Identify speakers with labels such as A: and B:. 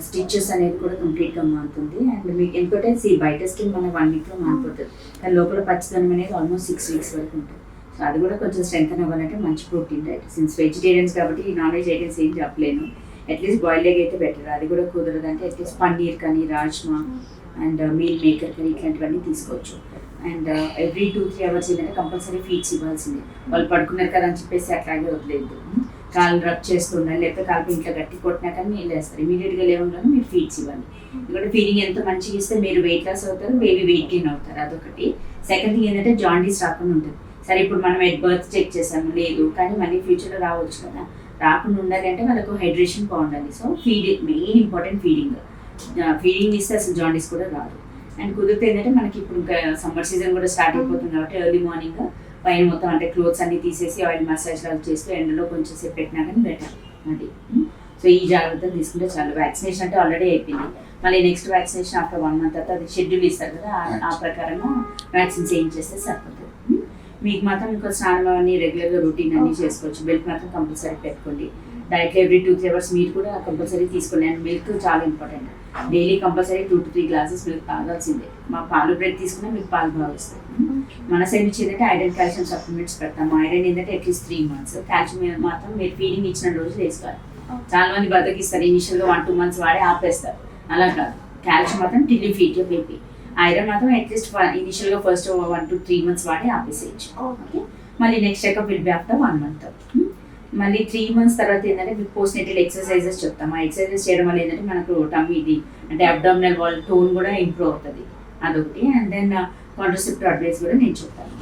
A: Stitches అనేది కూడా కంప్లీట్గా మారుతుంది. అండ్ మీకు ఎందుకంటే బయట స్కిన్ మన 1 వీక్లో మారిపోతుంది, కానీ లోపల పచ్చదనం అనేది ఆల్మోస్ట్ 6 వీక్స్ వరకు ఉంటుంది. సో అది కూడా కొంచెం స్ట్రెంగ్ అవ్వాలంటే మంచి ప్రోటీన్ డైట్. సిన్స్ వెజిటేరియన్స్ కాబట్టి నాన్ వెజ్ ఐటమ్స్ ఏం చెప్పలేను. అట్లీస్ట్ బాయిల్డ్ ఎగ్ అయితే బెటర్. అది కూడా కుదరదంటే అట్లీస్ట్ పన్నీర్ కానీ, రాజ్మా అండ్ మీల్ మేకర్ కానీ ఇట్లాంటివన్నీ తీసుకోవచ్చు. అండ్ ఎవ్రీ 2-3 అవర్స్ ఏంటంటే కంపల్సరీ ఫీడ్స్ ఇవ్వాల్సిందే. వాళ్ళు పడుకున్నారు కదా అని చెప్పేసి అట్లాగే వదిలేదు. కాళ్ళు రబ్ చేస్తూ ఉండాలి, లేకపోతే కాలు ఇంట్లో గట్టి కొట్టినా కానీ నీళ్ళు వేస్తారు. ఇమీడియట్గా లేవగానే మీరు ఫీడ్స్ ఇవ్వాలి. ఎందుకంటే ఫీడింగ్ ఎంత మంచిగా ఇస్తే మీరు వెయిట్ లాస్ అవుతారు, బేబీ వెయిట్ గెయిన్ అవుతారు. అదొకటి. సెకండ్ థింగ్ ఏంటంటే జాండీస్ రాకుండా ఉంటుంది. సరే ఇప్పుడు మనం ఎట్ బర్త్ చెక్ చేసాము, లేదు కానీ మళ్ళీ ఫ్యూచర్లో రావచ్చు కదా. రాకుండా ఉండాలి అంటే వాళ్ళకు హైడ్రేషన్ బాగుండాలి. So feeding main important. Feeding ఇస్తే అసలు జాండీస్ కూడా రాదు. అండ్ కుదిరితే ఏంటంటే మనకి ఇప్పుడు ఇంకా సమ్మర్ సీజన్ కూడా స్టార్ట్ అయిపోతుంది కాబట్టి ఎర్లీ మార్నింగ్ పైన మొత్తం అంటే క్లోత్స్ అన్ని తీసేసి ఆయిల్ మసాజ్ లాగా చేస్తూ ఎండలో కొంచెం సేపు పెట్టినా కానీ బెటర్ అది. సో ఈ జాగ్రత్తలు తీసుకుంటే చాలు. వ్యాక్సినేషన్ అంటే ఆల్రెడీ అయిపోయింది, మళ్ళీ నెక్స్ట్ వ్యాక్సినేషన్ ఆఫ్టర్ 1 మంత్ తర్వాత అది షెడ్యూల్ ఇస్తారు కదా, ఆ ప్రకారంగా వ్యాక్సిన్స్ ఏం చేస్తే సరిపోతుంది. మీకు మాత్రం ఇంకా స్నానం అన్ని రెగ్యులర్గా రొటీన్ అన్నీ చేసుకోవచ్చు. మిల్క్ మాత్రం కంపల్సరీ పెట్టుకోండి. డైట్లో ఎవ్రీ 2-3 అవర్స్ మీరు కూడా కంపల్సరీ తీసుకోండి. అండ్ మిల్క్ చాలా important. Daily compulsory 2-3 glasses milk తాగాల్సిందే. మా పాలు బ్రెడ్ తీసుకున్నా మీకు పాలు బాగా వస్తాయి. మన సైడ్ నుంచి ఏంటంటే ఐరన్ కాల్షియం సప్లిమెంట్స్ పెడతాము. ఐరన్ ఏంటంటే అట్లీస్ట్ 3 months. కాల్షియం మాత్రం మీరు ఫీడింగ్ ఇచ్చిన రోజు వేసుకోవాలి. చాలా మంది బతికిస్తారు, ఇనిషియల్గా 1-2 months వాడే ఆపేస్తారు. అలా కాదు, కాల్షియం మాత్రం టిల్ ఫీడ్ బేబీ. ఐరన్ మాత్రం అట్లీస్ట్ ఇనిషియల్గా ఫస్ట్ 1-3 months వాడి ఆపేసేయచ్చు. ఓకే, మళ్ళీ next checkup will be after 1 month. మళ్ళీ 3 months తర్వాత ఏంటంటే మీకు పోస్ట్ నెటల్ ఎక్సర్సైజెస్ చెప్తాము. ఆ ఎక్సర్సైజెస్ చేయడం వల్ల ఏంటంటే మనకు టమ్మీది అంటే అబ్డామినల్ వాల్ టోన్ కూడా ఇంప్రూవ్ అవుతుంది. అదొకటి. అండ్ దెన్ కాంట్రసెప్టివ్ అడ్వైస్ కూడా నేను చెప్తాను.